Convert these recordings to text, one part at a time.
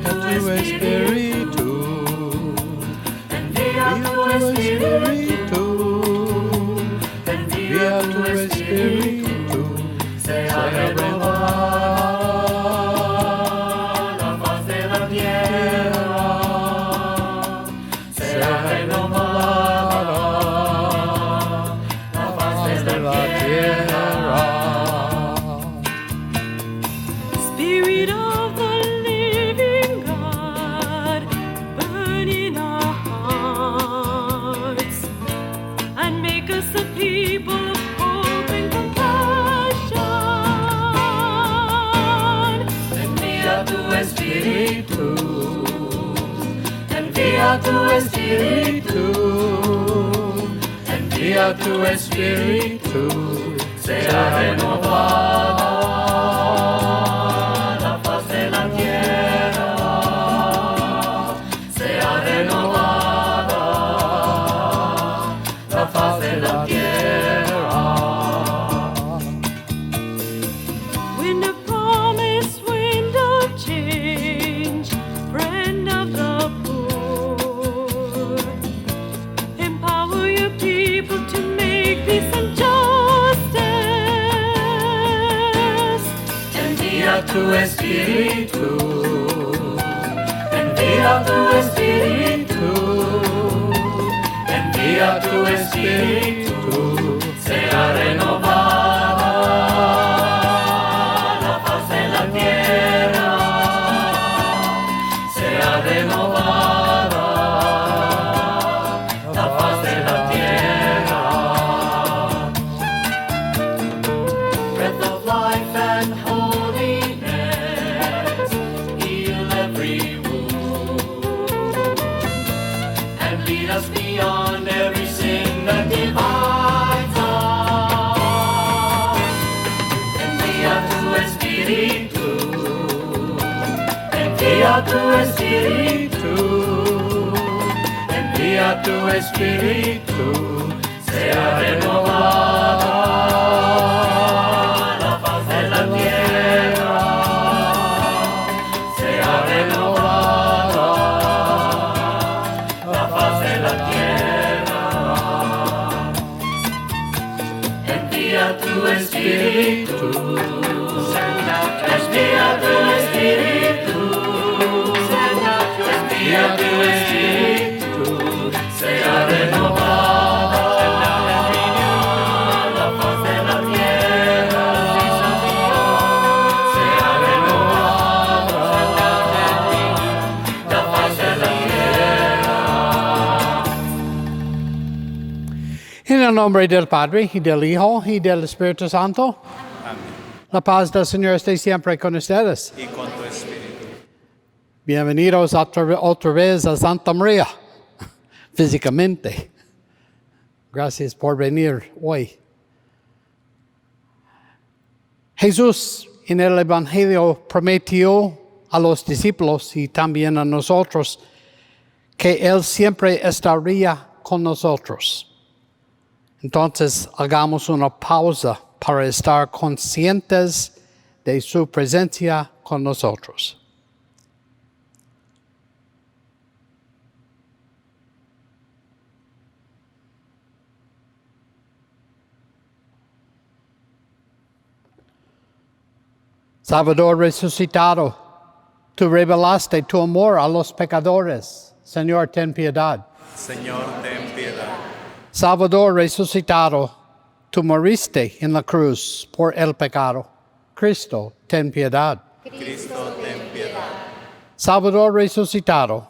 tu espíritu, envía tu espíritu, envía tu espíritu, sea renovada la faz de la tierra, sea renovada la faz de la tierra. Spirit of the living God, burn in our hearts and make us a people of hope and compassion. Envía tu espíritu, envía tu espíritu, envía tu espíritu, sea renovada la faz de la tierra, sea renovada la faz de la tierra. Wind of promise, wind of change, friend of the poor, empower your people to make peace and justice. Envía tu espíritu, envía tu espíritu, envía tu espíritu, sea renovada la faz de la tierra, sea renovada la faz de la tierra. Breath of life and holiness, heal every wound, and lead us beyond every sin that divides us. Envía tu espíritu, envía tu espíritu, envía tu espíritu, sea renovada la faz de la tierra, sea renovada la faz de la tierra. Envía tu espíritu, envía tu espíritu, envía tu espíritu, sea renovada la faz de la tierra, sea renovada la faz de la tierra. En el nombre del Padre, y del Hijo, y del Espíritu Santo. La paz del Señor esté siempre con ustedes. Y con tu espíritu. Bienvenidos otra vez a Santa María, físicamente. Gracias por venir hoy. Jesús en el Evangelio prometió a los discípulos y también a nosotros que Él siempre estaría con nosotros. Entonces, hagamos una pausa para estar conscientes de su presencia con nosotros. Salvador resucitado, tú revelaste tu amor a los pecadores. Señor, ten piedad. Señor, ten piedad. Salvador resucitado, tú moriste en la cruz por el pecado. Cristo, ten piedad. Cristo, ten piedad. Salvador resucitado,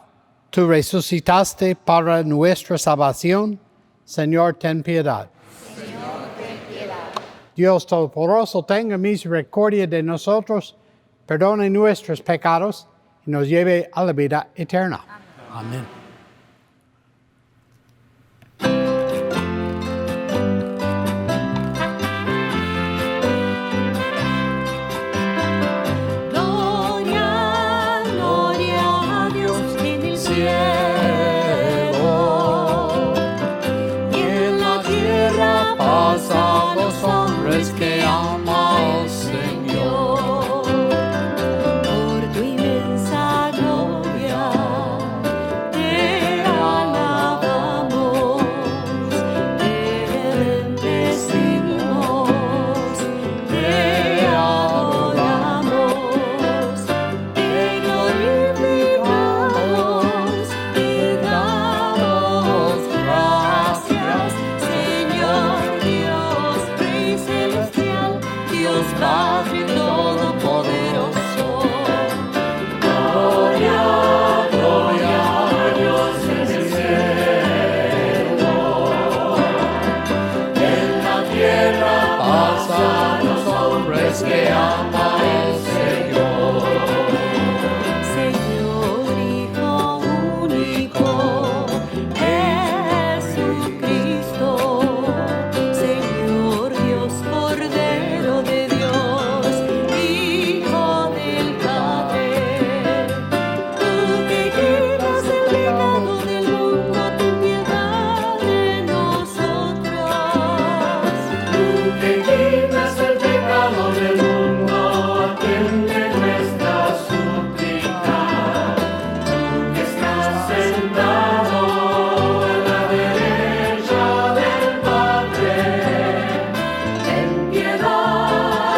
tú resucitaste para nuestra salvación. Señor, ten piedad. Señor, ten piedad. Dios Todopoderoso, tenga misericordia de nosotros, perdone nuestros pecados y nos lleve a la vida eterna. Amén. Gloria, gloria a Dios en el cielo, Y en la tierra paz a los hombres que ama al Señor. por tu inmensa gloria. Padre Todopoderoso. Gloria, gloria a Dios en el cielo. En la tierra paz a los hombres que ama el Señor. Señor Hijo único, Jesucristo, Señor Dios, Cordero de Dios, Hijo del Padre, tú que quitas el pecado del mundo, ten piedad de nosotros. Tú que quitas el pecado del mundo, atiende nuestra súplica. Tú que estás sentado a la derecha del Padre, ten piedad,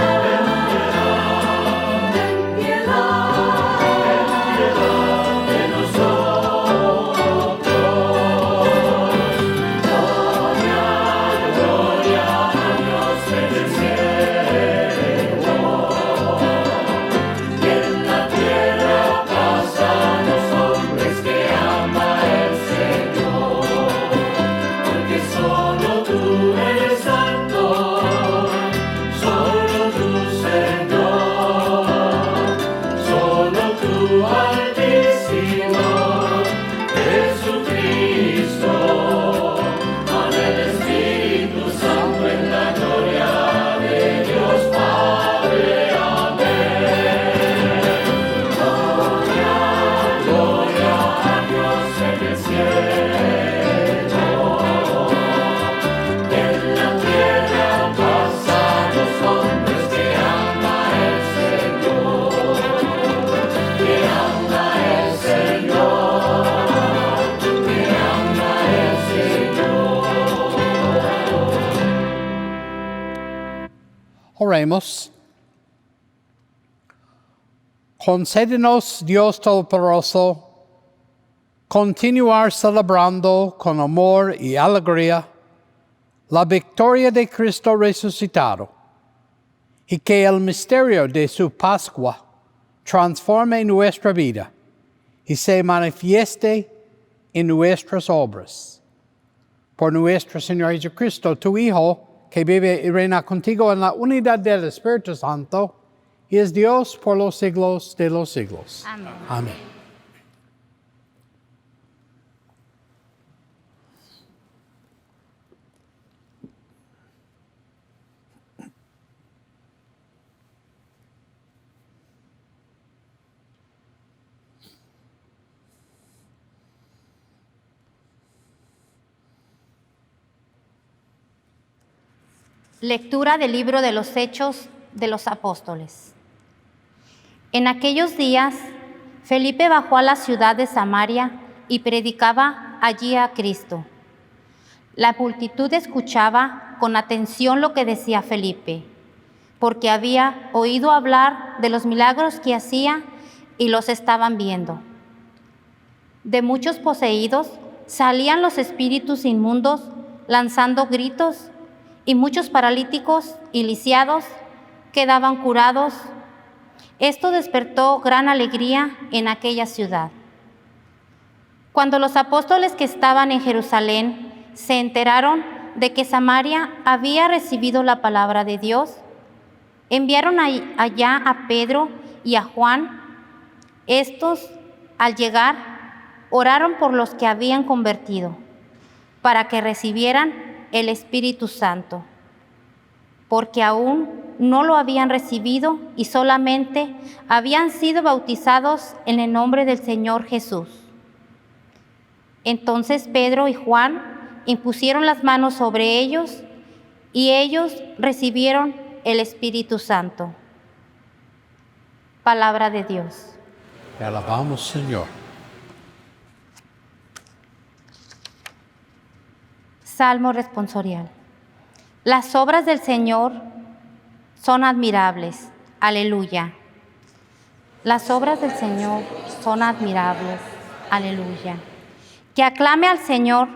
ten piedad de nosotros. Gloria, gloria a Dios en el cielo. Y en la tierra paz a los hombres que ama el Señor. Porque solo tú eres santo, solo tú, Señor, solo tú, Altísimo, Jesucristo, con el Espíritu Santo en la gloria de Dios Padre. Amén. Gloria, gloria a Dios en el cielo. En la tierra paz a los hombres que ama el Señor. Que ama el Señor. Que ama el Señor. Oremos. Concédenos, Dios Todopoderoso, continuar celebrando con amor y alegría la victoria de Cristo resucitado, y que el misterio de su Pascua transforme nuestra vida y se manifieste en nuestras obras. Por nuestro Señor Jesucristo, tu Hijo, que vive y reina contigo en la unidad del Espíritu Santo, y es Dios por los siglos de los siglos. Amén. Amén. Lectura del libro de los Hechos de los Apóstoles. En aquellos días, Felipe bajó a la ciudad de Samaria y predicaba allí a Cristo. La multitud escuchaba con atención lo que decía Felipe, porque había oído hablar de los milagros que hacía y los estaban viendo. De muchos poseídos salían los espíritus inmundos lanzando gritos, y muchos paralíticos y lisiados quedaban curados. Esto despertó gran alegría en aquella ciudad. Cuando los apóstoles que estaban en Jerusalén se enteraron de que Samaria había recibido la palabra de Dios, enviaron allá a Pedro y a Juan. Estos, al llegar, oraron por los que habían convertido, para que recibieran el Espíritu Santo, porque aún no lo habían recibido y solamente habían sido bautizados en el nombre del Señor Jesús. Entonces Pedro y Juan impusieron las manos sobre ellos y ellos recibieron el Espíritu Santo. Palabra de Dios. Te alabamos, Señor. Salmo responsorial. Las obras del Señor son admirables. Aleluya. Las obras del Señor son admirables. Aleluya. Que aclame al Señor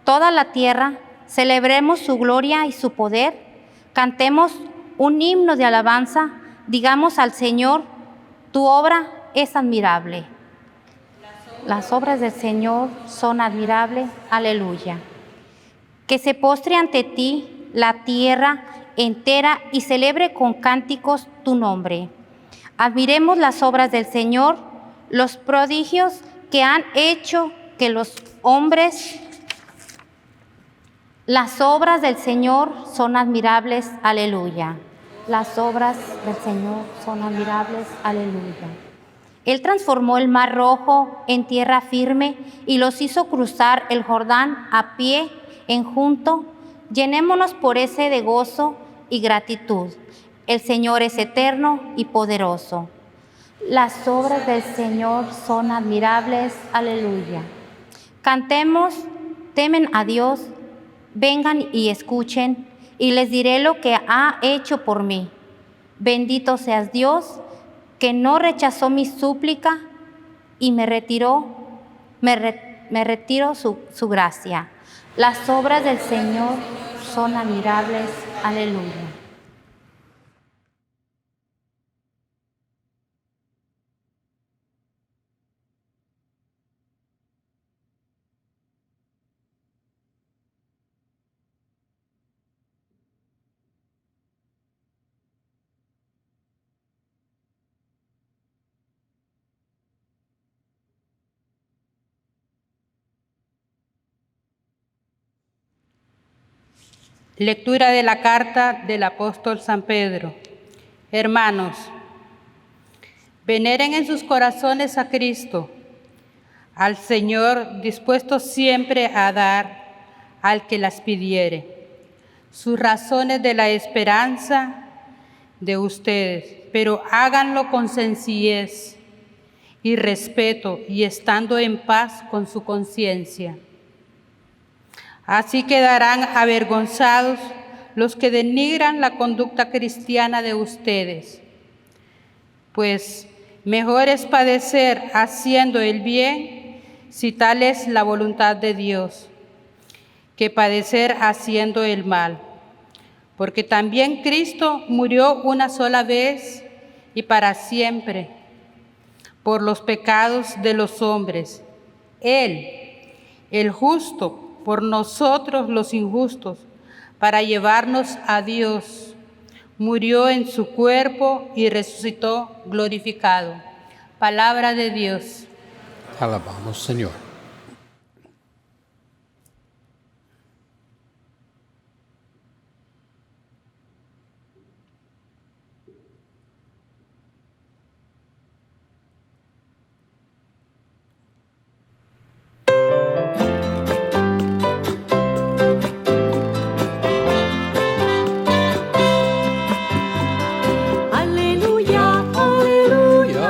toda la tierra, celebremos su gloria y su poder, cantemos un himno de alabanza, digamos al Señor, tu obra es admirable. Las obras del Señor son admirables. Aleluya. Que se postre ante ti la tierra entera y celebre con cánticos tu nombre. Admiremos las obras del Señor, los prodigios que han hecho que los hombres. Las obras del Señor son admirables. Aleluya. Las obras del Señor son admirables. Aleluya. Él transformó el mar rojo en tierra firme y los hizo cruzar el Jordán a pie enjunto. Llenémonos por ese de gozo y gratitud. El Señor es eterno y poderoso. Las obras del Señor son admirables. Aleluya. Cantemos, temen a Dios, vengan y escuchen, y les diré lo que ha hecho por mí. Bendito seas Dios, que no rechazó mi súplica y me retiró su gracia. Las obras del Señor son admirables. Aleluya. Lectura de la carta del apóstol San Pedro. Hermanos, veneren en sus corazones a Cristo, al Señor dispuesto siempre a dar al que las pidiere, sus razones de la esperanza de ustedes, pero háganlo con sencillez y respeto y estando en paz con su conciencia. Así quedarán avergonzados los que denigran la conducta cristiana de ustedes, pues mejor es padecer haciendo el bien, si tal es la voluntad de Dios, que padecer haciendo el mal. Porque también Cristo murió una sola vez y para siempre por los pecados de los hombres. Él, el justo, por nosotros los injustos, para llevarnos a Dios. Murió en su cuerpo y resucitó glorificado. Palabra de Dios. Alabamos, Señor. Aleluya, aleluya,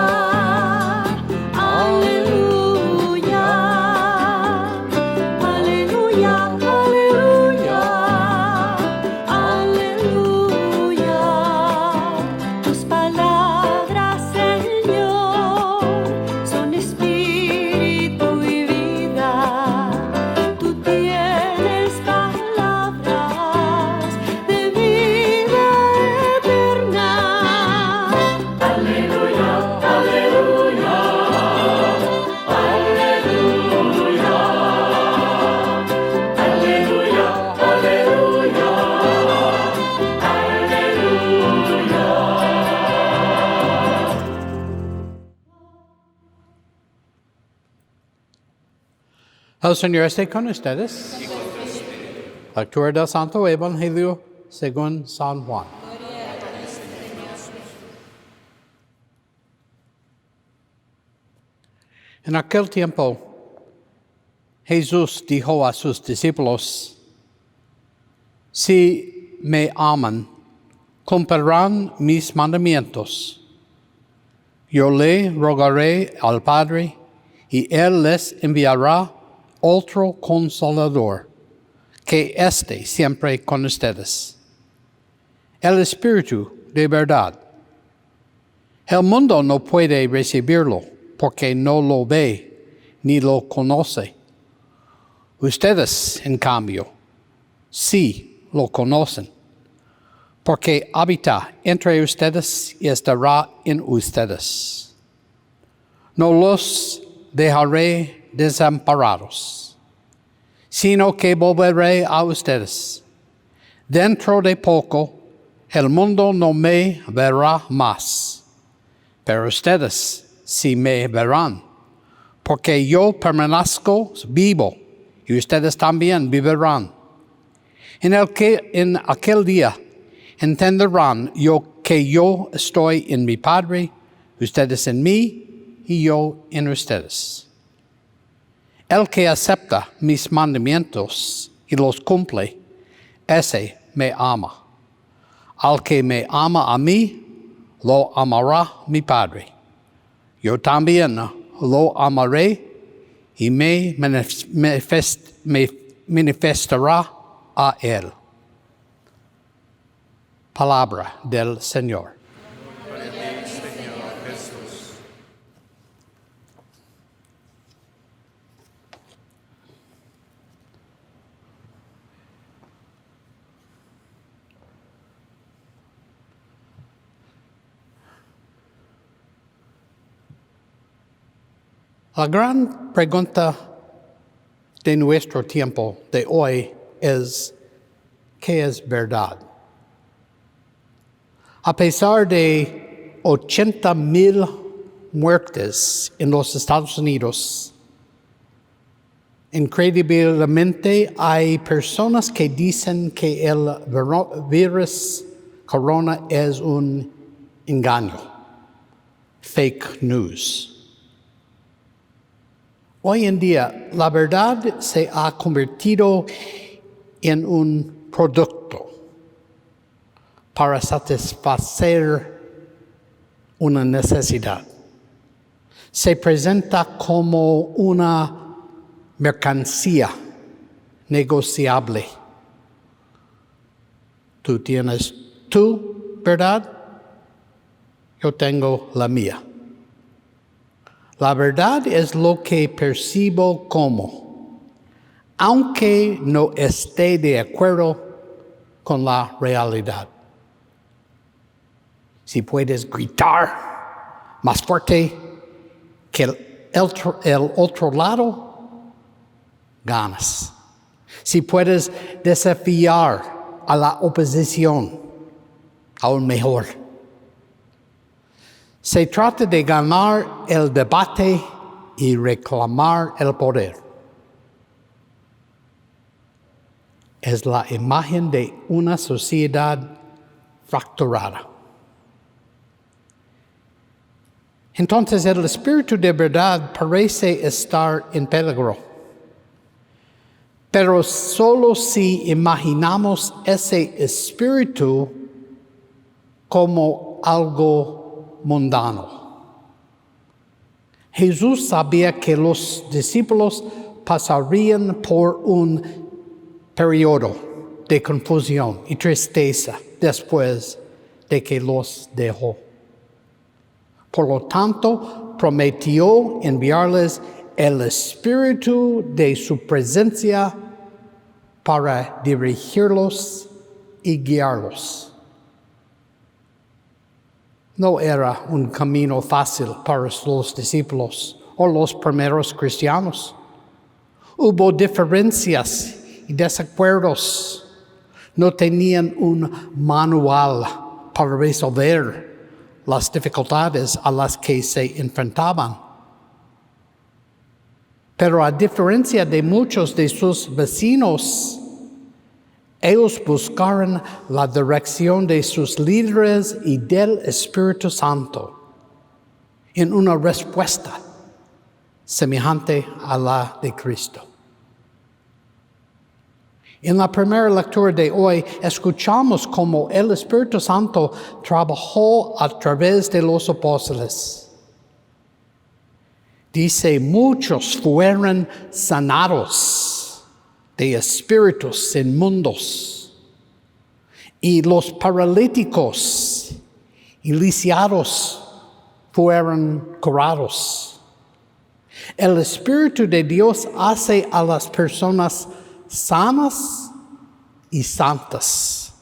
aleluya, aleluya, aleluya, aleluya. Tus palabras, Señor, son espíritu y vida. Tú tienes palabras de vida eterna. Aleluya, aleluya, aleluya, aleluya, aleluya, aleluya. El Señor esté con ustedes. Lectura del Santo Evangelio según San Juan. En aquel tiempo, Jesús dijo a sus discípulos, si me aman, cumplirán mis mandamientos. Yo le rogaré al Padre, y Él les enviará otro Consolador, que esté siempre con ustedes. El Espíritu de verdad. El mundo no puede recibirlo, porque no lo ve ni lo conoce. Ustedes, en cambio, sí lo conocen, porque habita entre ustedes y estará en ustedes. No los dejaré desamparados, sino que volveré a ustedes. Dentro de poco, el mundo no me verá más, pero ustedes sí me verán, porque yo permanezco vivo y ustedes también vivirán. En aquel día entenderán que yo estoy en mi Padre, ustedes en mí y yo en ustedes. El que acepta mis mandamientos y los cumple, ese me ama. Al que me ama a mí, lo amará mi Padre. Yo también lo amaré y me manifestará a él. Palabra del Señor. Gloria a ti, Señor Jesús. La gran pregunta de nuestro tiempo de hoy es, ¿qué es verdad? A pesar de 80,000 muertes en los Estados Unidos, increíblemente hay personas que dicen que el virus corona es un engaño, fake news. Hoy en día, la verdad se ha convertido en un producto para satisfacer una necesidad. Se presenta como una mercancía negociable. Tú tienes tu verdad, yo tengo la mía. La verdad es lo que percibo como, aunque no esté de acuerdo con la realidad. Si puedes gritar más fuerte que el otro lado, ganas. Si puedes desafiar a la oposición, aún mejor. Se trata de ganar el debate y reclamar el poder. Es la imagen de una sociedad fracturada. Entonces el espíritu de verdad parece estar en peligro. Pero solo si imaginamos ese espíritu como algo mundano. Jesús sabía que los discípulos pasarían por un periodo de confusión y tristeza después de que los dejó. Por lo tanto, prometió enviarles el espíritu de su presencia para dirigirlos y guiarlos. No era un camino fácil para los discípulos o los primeros cristianos. Hubo diferencias y desacuerdos. No tenían un manual para resolver las dificultades a las que se enfrentaban. Pero a diferencia de muchos de sus vecinos, ellos buscaron la dirección de sus líderes y del Espíritu Santo en una respuesta semejante a la de Cristo. En la primera lectura de hoy, escuchamos cómo el Espíritu Santo trabajó a través de los apóstoles. Dice, muchos fueron sanados de espíritus inmundos, y los paralíticos y lisiados fueron curados. El Espíritu de Dios hace a las personas sanas y santas.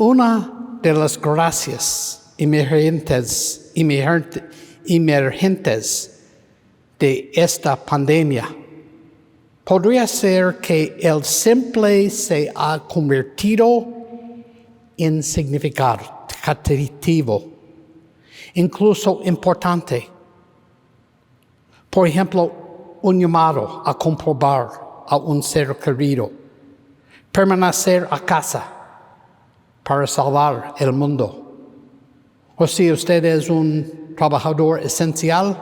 Una de las gracias emergentes de esta pandemia podría ser que el simple se ha convertido en significativo, incluso importante. Por ejemplo, un llamado a comprobar a un ser querido, permanecer a casa para salvar el mundo. O si usted es un trabajador esencial,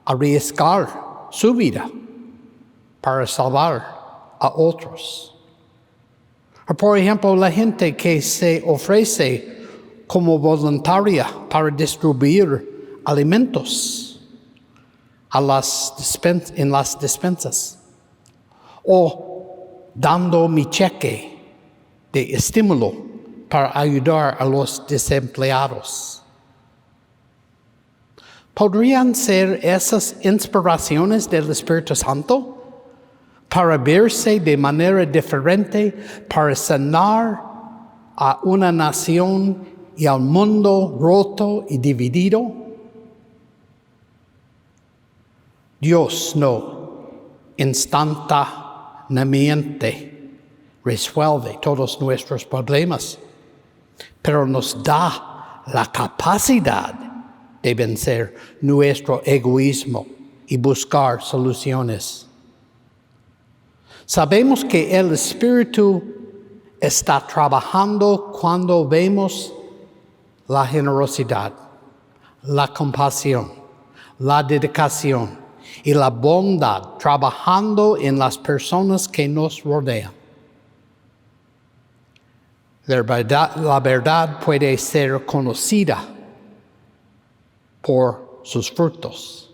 arriesgar su vida para salvar a otros. O por ejemplo, la gente que se ofrece como voluntaria para distribuir alimentos en las despensas, o dando mi cheque de estímulo para ayudar a los desempleados. ¿Podrían ser esas inspiraciones del Espíritu Santo para verse de manera diferente, para sanar a una nación y al mundo roto y dividido? Dios no instantáneamente resuelve todos nuestros problemas, pero nos da la capacidad de vencer nuestro egoísmo y buscar soluciones. Sabemos que el Espíritu está trabajando cuando vemos la generosidad, la compasión, la dedicación y la bondad trabajando en las personas que nos rodean. La verdad puede ser conocida por sus frutos.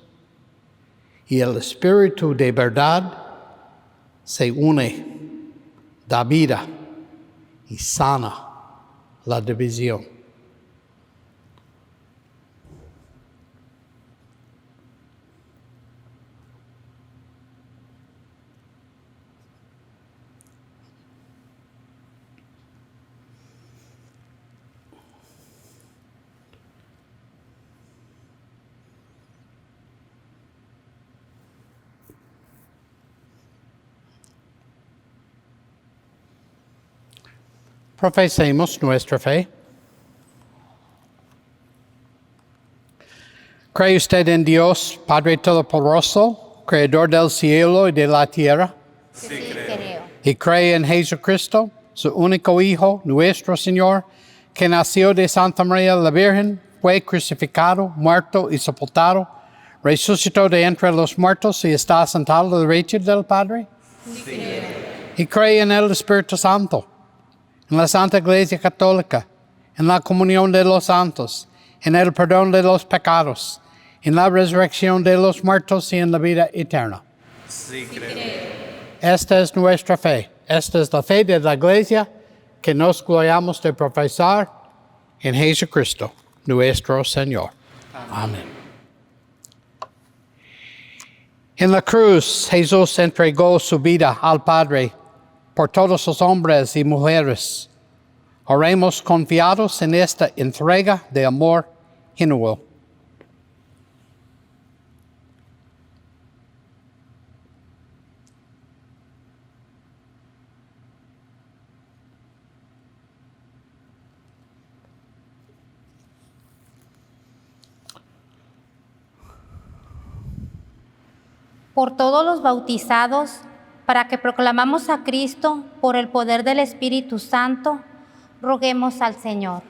Y el Espíritu de verdad se une, da vida y sana la división. Profesemos nuestra fe. ¿Cree usted en Dios, Padre Todopoderoso, Creador del cielo y de la tierra? Sí, creo. ¿Y cree en Jesucristo, su único Hijo, nuestro Señor, que nació de Santa María la Virgen, fue crucificado, muerto y sepultado, resucitó de entre los muertos y está sentado a la derecha del Padre? Sí, creo. ¿Y cree en el Espíritu Santo, en la Santa Iglesia Católica, en la comunión de los santos, en el perdón de los pecados, en la resurrección de los muertos y en la vida eterna? Sí, creo. Esta es nuestra fe. Esta es la fe de la Iglesia que nos gloriamos de profesar en Jesucristo, nuestro Señor. Amén. En la cruz, Jesús entregó su vida al Padre por todos los hombres y mujeres. Oremos confiados en esta entrega de amor genuino. Por todos los bautizados, para que proclamamos a Cristo por el poder del Espíritu Santo, roguemos al Señor.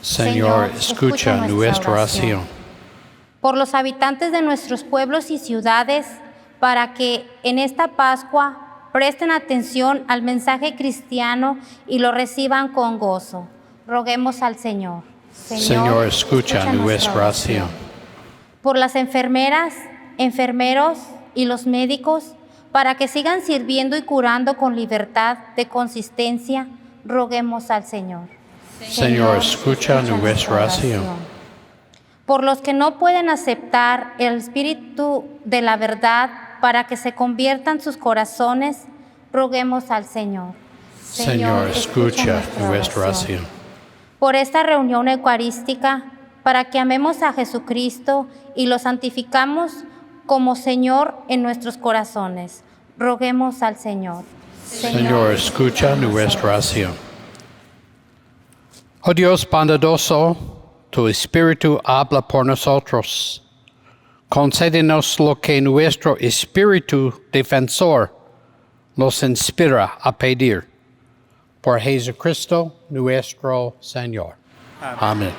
Señor, escucha nuestra oración. Por los habitantes de nuestros pueblos y ciudades, para que en esta Pascua presten atención al mensaje cristiano y lo reciban con gozo. Roguemos al Señor. Señor, escucha nuestra oración. Por las enfermeras, enfermeros y los médicos, para que sigan sirviendo y curando con libertad de consistencia, roguemos al Señor. Señor, escucha nuestra oración. Por los que no pueden aceptar el Espíritu de la verdad, para que se conviertan sus corazones, roguemos al Señor. Señor, escucha nuestra oración. por esta reunión eucarística, para que amemos a Jesucristo y lo santificamos como Señor en nuestros corazones. Roguemos al Señor. Señor, escucha nuestra oración. Oh Dios bondadoso, tu Espíritu habla por nosotros. Concédenos lo que nuestro Espíritu defensor nos inspira a pedir. Por Jesucristo nuestro Señor. Amén.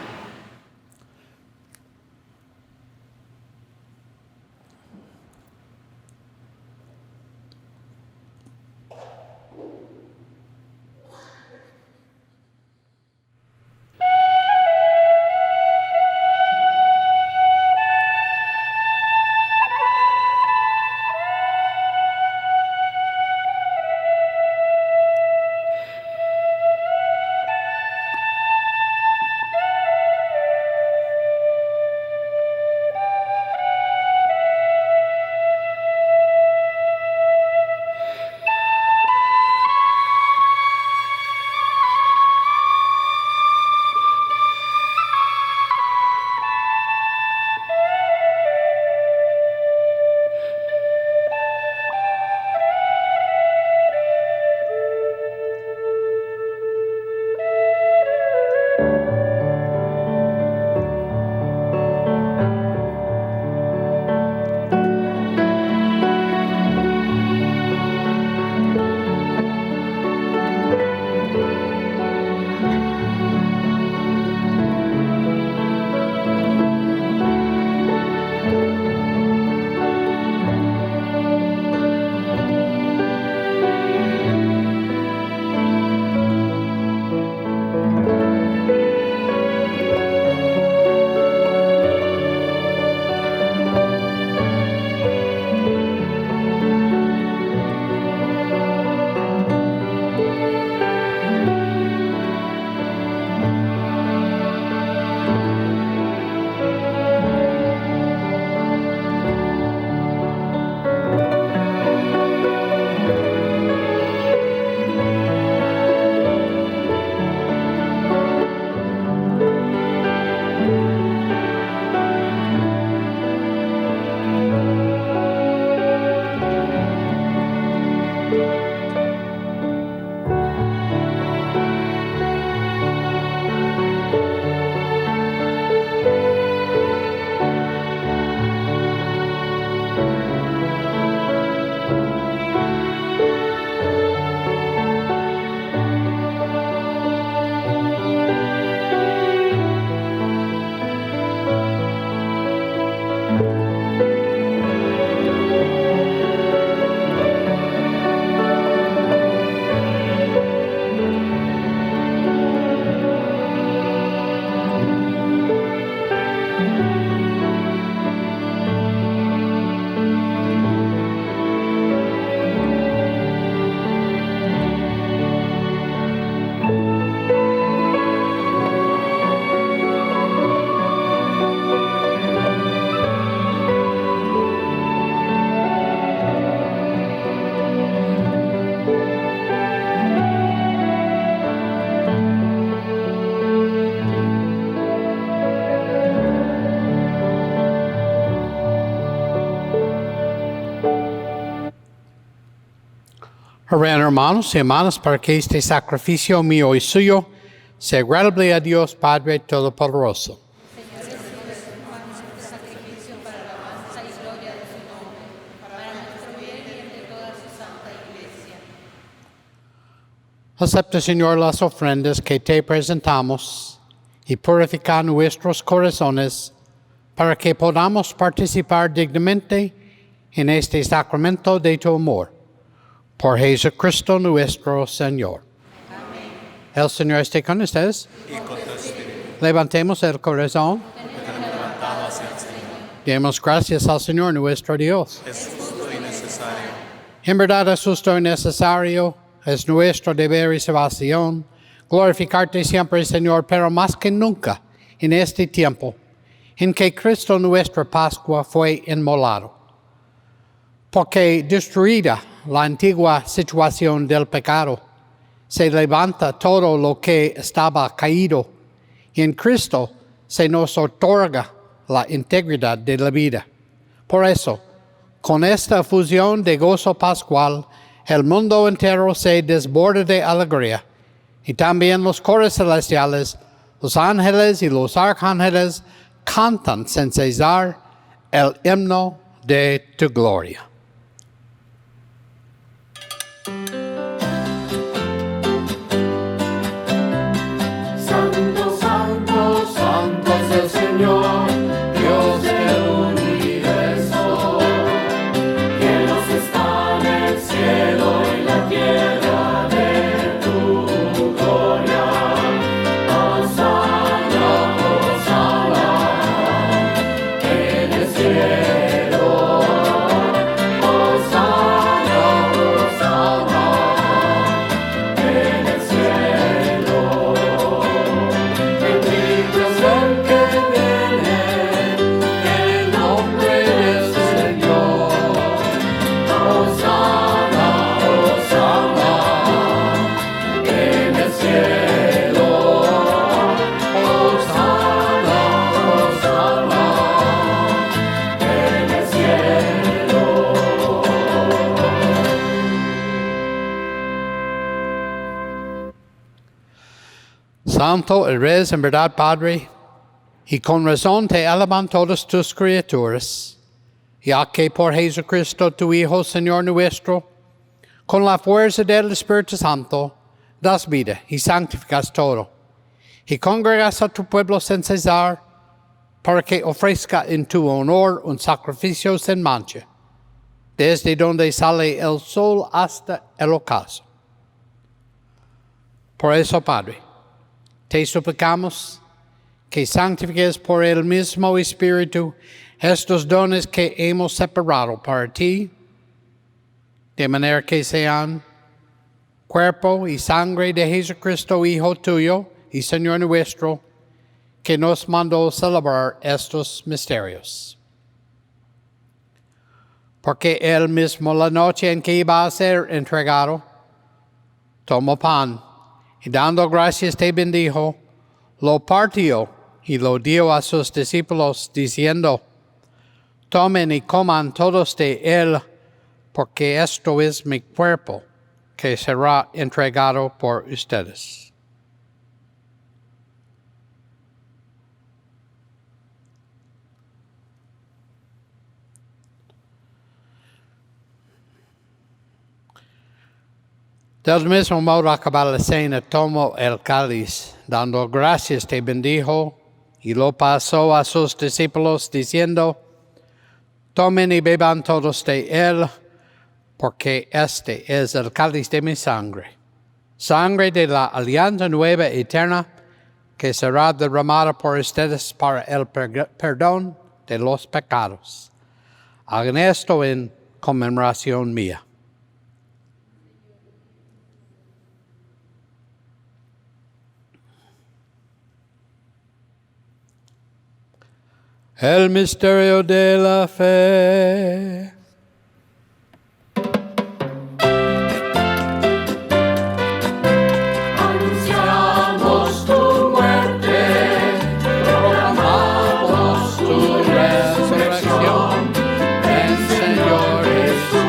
Oren, hermanos y hermanas, para que este sacrificio mío y suyo sea agradable a Dios Padre Todopoderoso. Acepta, Señor, las ofrendas que te presentamos y purifica nuestros corazones para que podamos participar dignamente en este sacramento de tu amor. Por Jesucristo nuestro Señor. Amén. El Señor esté con ustedes. Y con tu espíritu. Levantemos el corazón. Levantado hacia el Señor. Demos gracias al Señor nuestro Dios. Es justo y necesario. En verdad es justo y necesario, es nuestro deber y salvación, glorificarte siempre, Señor, pero más que nunca en este tiempo en que Cristo nuestra Pascua fue inmolado. Porque destruida la antigua situación del pecado, se levanta todo lo que estaba caído Y en Cristo se nos otorga la integridad de la vida. Por eso, con esta fusión de gozo pascual, el mundo entero se desborda de alegría. Y también los coros celestiales, los ángeles y los arcángeles cantan sin cesar el himno de tu gloria. Santo, santo, santo es el Señor, Dios del universo. Cielos están el cielo y la tierra de tu gloria. Hosana, hosana, en el cielo. Hosana, hosana, en el cielo. Bendito es el que viene en el nombre del Señor. Hosana, hosana, en el cielo. Hosana, hosana, en el cielo. Santo eres en verdad, Padre, y con razón te alaban todas tus criaturas, ya que por Jesucristo, tu Hijo, Señor nuestro, con la fuerza del Espíritu Santo, das vida y santificas todo, y congregas a tu pueblo sin cesar, para que ofrezca en tu honor un sacrificio sin mancha, desde donde sale el sol hasta el ocaso. Por eso, Padre, te suplicamos que santifiques por el mismo Espíritu estos dones que hemos separado para ti, de manera que sean cuerpo y sangre de Jesucristo, Hijo tuyo y Señor nuestro, que nos mandó celebrar estos misterios. Porque Él mismo, la noche en que iba a ser entregado, tomó pan y dando gracias te bendijo, lo partió y lo dio a sus discípulos, diciendo: tomen y coman todos de él, porque esto es mi cuerpo, que será entregado por ustedes. Del mismo modo, acabada la cena, tomó el cáliz, dando gracias te bendijo, y lo pasó a sus discípulos, diciendo: tomen y beban todos de él, porque este es el cáliz de mi sangre, sangre de la alianza nueva y eterna, que será derramada por ustedes para el perdón de los pecados. Hagan esto en conmemoración mía. El misterio de la fe. Anunciamos tu muerte, proclamamos tu resurrección. Ven, Señor Jesús,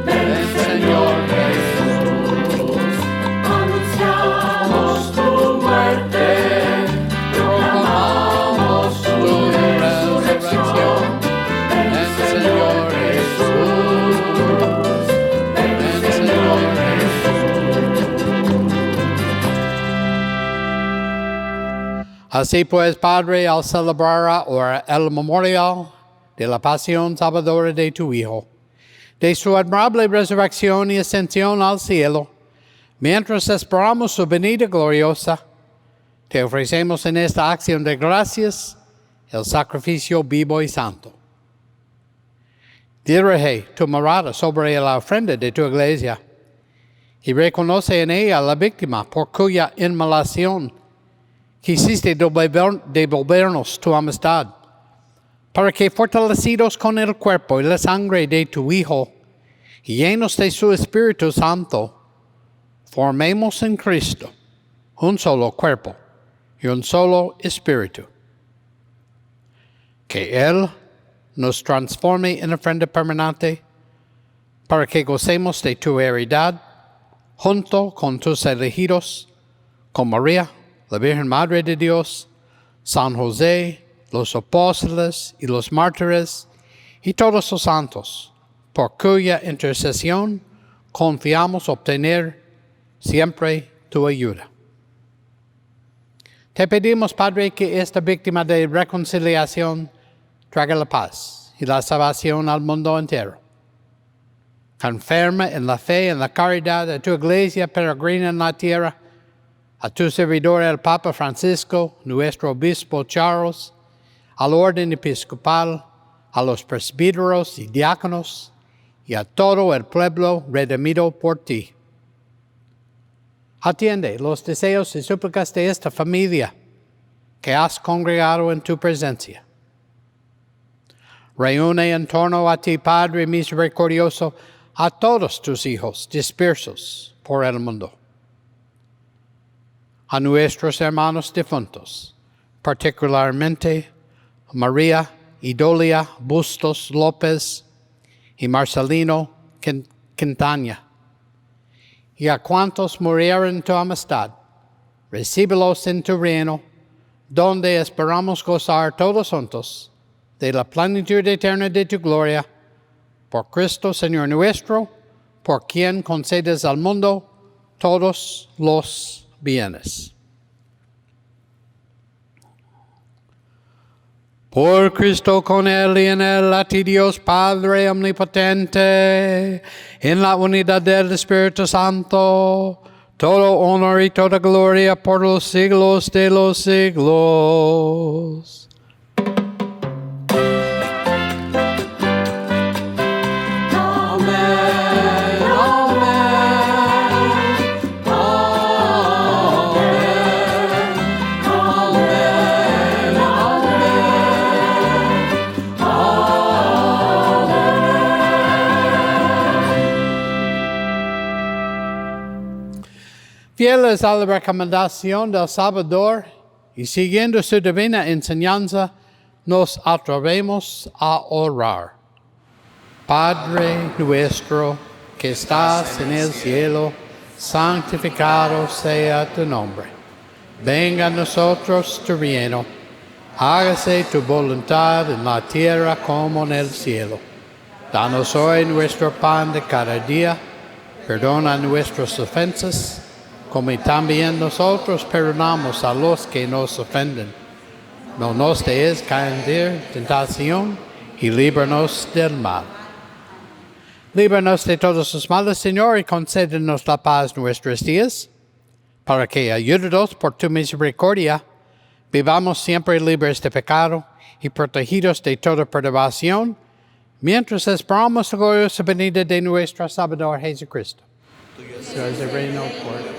ven, Señor Jesús. Anunciamos tu muerte, proclamamos tu resurrección. Ven, Señor Jesús, ven, Señor Jesús. Así pues, Padre, al celebrar ahora el memorial de la pasión salvadora de tu Hijo, de su admirable resurrección y ascensión al cielo, mientras esperamos su venida gloriosa, te ofrecemos en esta acción de gracias el sacrificio vivo y santo. Dirige tu mirada sobre la ofrenda de tu iglesia y reconoce en ella la víctima por cuya inmolación quisiste devolvernos tu amistad, para que fortalecidos con el cuerpo y la sangre de tu Hijo y llenos de su Espíritu Santo, formemos en Cristo un solo cuerpo y un solo espíritu. Que Él nos transforme en ofrenda permanente para que gocemos de tu heredad junto con tus elegidos, con María, la Virgen Madre de Dios, San José, los apóstoles y los mártires, y todos los santos, por cuya intercesión confiamos obtener siempre tu ayuda. Te pedimos, Padre, que esta víctima de reconciliación traiga la paz y la salvación al mundo entero. Confirma en la fe, en la caridad a tu iglesia peregrina en la tierra, a tu servidor el Papa Francisco, nuestro obispo Charles, al orden episcopal, a los presbíteros y diáconos, y a todo el pueblo redimido por ti. Atiende los deseos y súplicas de esta familia que has congregado en tu presencia. Reúne en torno a ti, Padre misericordioso, a todos tus hijos dispersos por el mundo. A nuestros hermanos difuntos, particularmente María Idolia Bustos López y Marcelino Quintaña, y a cuantos murieron en tu amistad, recíbelos en tu reino, donde esperamos gozar todos juntos de la plenitud eterna de tu gloria, por Cristo Señor nuestro, por quien concedes al mundo todos los bienes. Por Cristo, con Él y en Él, a ti Dios Padre omnipotente, en la unidad del Espíritu Santo, todo honor y toda gloria por los siglos de los siglos. Fieles a la recomendación del Salvador y siguiendo su divina enseñanza, nos atrevemos a orar. Padre nuestro que estás en el cielo, santificado sea tu nombre. Venga a nosotros tu reino. Hágase tu voluntad en la tierra como en el cielo. Danos hoy nuestro pan de cada día. Perdona nuestras ofensas, como también nosotros perdonamos a los que nos ofenden. No nos dejes caer en tentación y líbranos del mal. Líbranos de todos los males, Señor, y concédenos la paz nuestros días, para que, ayudados por tu misericordia, vivamos siempre libres de pecado y protegidos de toda perturbación, mientras esperamos la gloriosa venida de nuestro Salvador Jesucristo. Tuyo es el reino por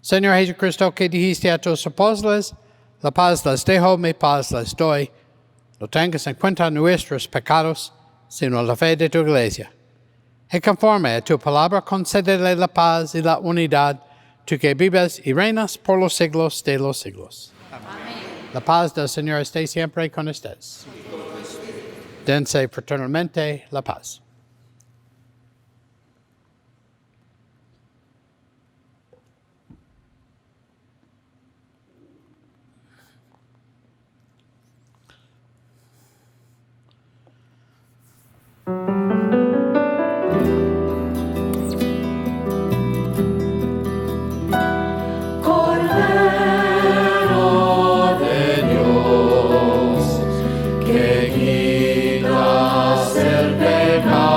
Señor Jesucristo, que dijiste a tus apóstoles, la paz les dejo, mi paz les doy. No tengas en cuenta nuestros pecados, sino la fe de tu iglesia. Y conforme a tu palabra, concédele la paz y la unidad, tú que vives y reinas por los siglos de los siglos. Amén. La paz del Señor esté siempre con ustedes. Dense fraternalmente la paz. Cordero de Dios, que quitas el pecado.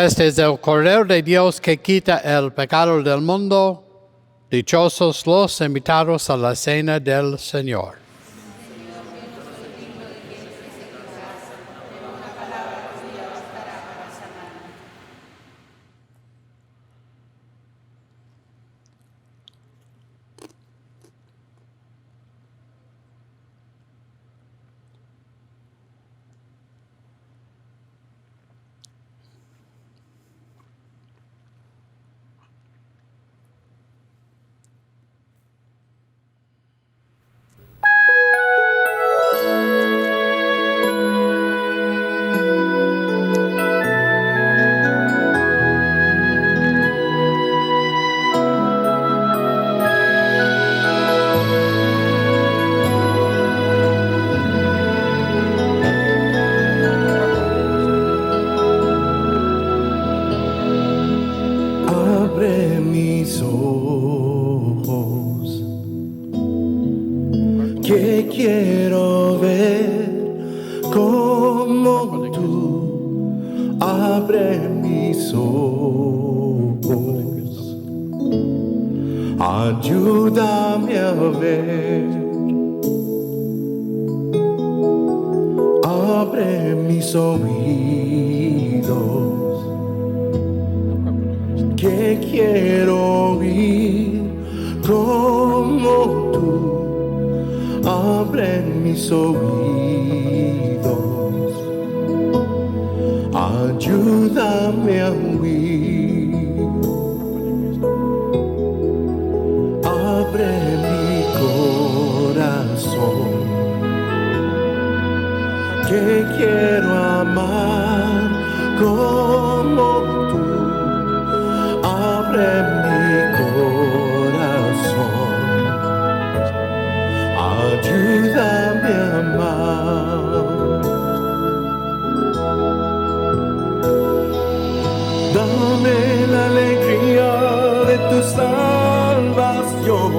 Este es el Cordero de Dios que quita el pecado del mundo. Dichosos los invitados a la cena del Señor. Abre mis ojos, que quiero ver como tú. Abre mis ojos, ayúdame a ver. Abre mis oídos, que quiero oír como tú. Abre mis oídos, ayúdame a oír. Abre mi corazón, que quiero amar como tú. Abre mi corazón, ayúdame a amar. Dame la alegría de tu salvación,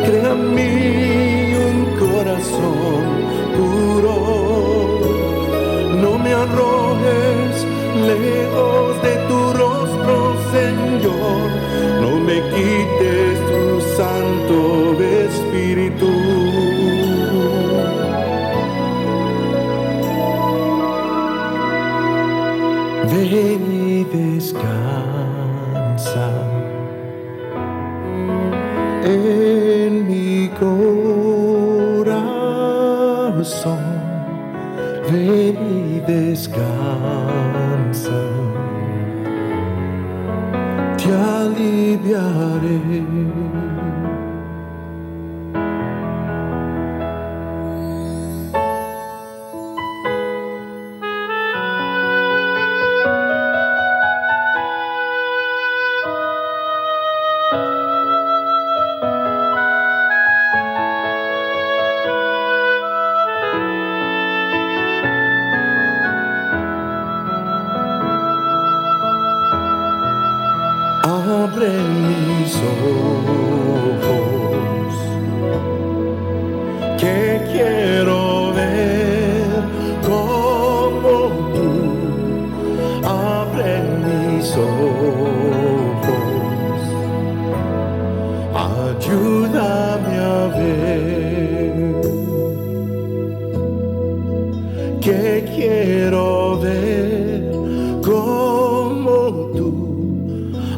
crea en mí un corazón puro. No me arrojes lejos de tu rostro, Señor, no me quites tu Santo Espíritu. Ven y descansa en mi corazón. Ven y descansa, te aliviaré. Abre mis ojos, que quiero ver como tú. Abre mis ojos, ayúdame a ver, que quiero ver como tú.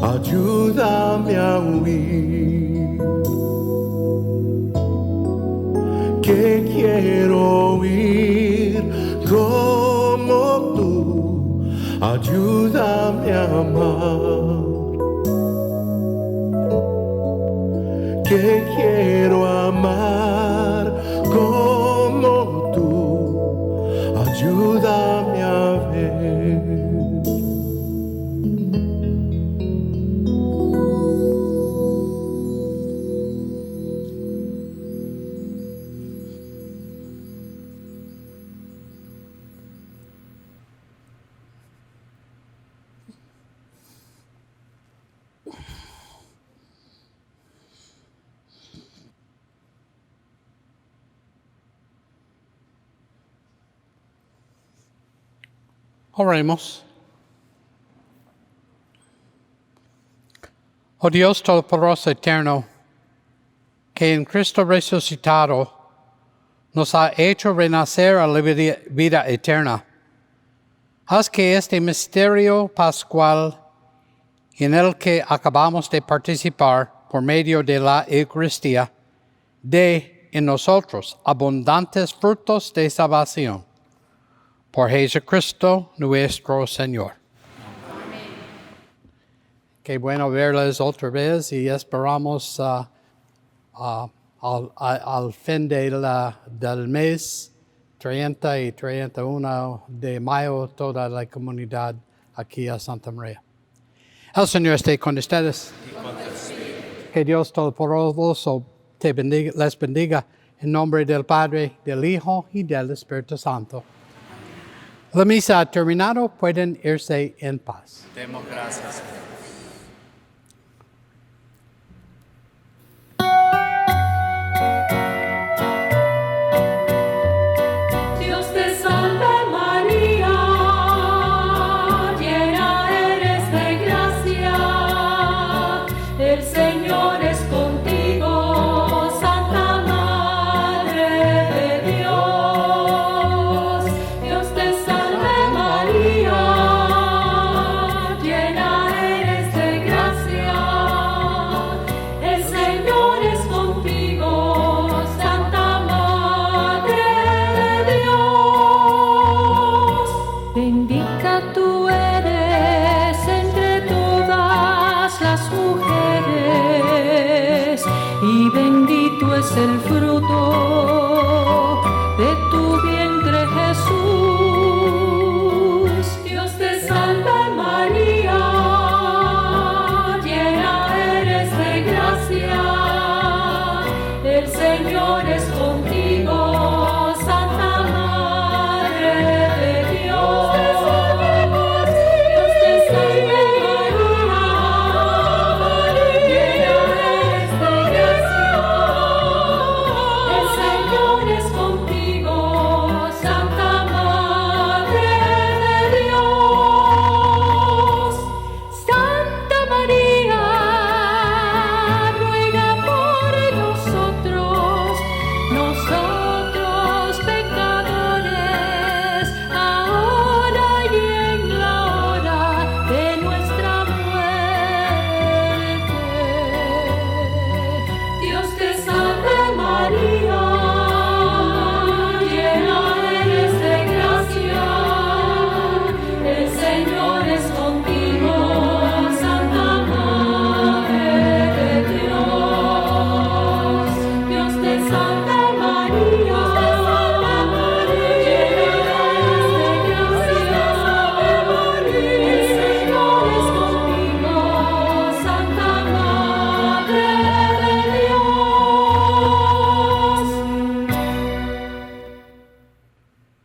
Ayúdame a huir, que quiero huir como tú. Ayúdame a amar, que quiero amar como tú. Ayúdame a ver. Oremos. Oh Dios Todopoderoso Eterno, que en Cristo resucitado nos ha hecho renacer a la vida eterna. Haz que este misterio pascual en el que acabamos de participar por medio de la Eucaristía dé en nosotros abundantes frutos de salvación. Por Jesucristo nuestro Señor. Amén. Qué bueno verles otra vez y esperamos al fin del mes 30 y 31 de mayo toda la comunidad aquí a Santa María. El Señor esté con ustedes. Que Dios Todopoderoso les bendiga en nombre del Padre, del Hijo y del Espíritu Santo. La misa ha terminado, pueden irse en paz. Demos gracias, Señor. Dios te salve María, llena eres de gracia, el Señor es contigo, Santa Madre de Dios. Dios te salve María, llena eres de gracia, el Señor es contigo, Santa Madre de Dios. Bendita tú eres entre todas las mujeres y bendito es el fruto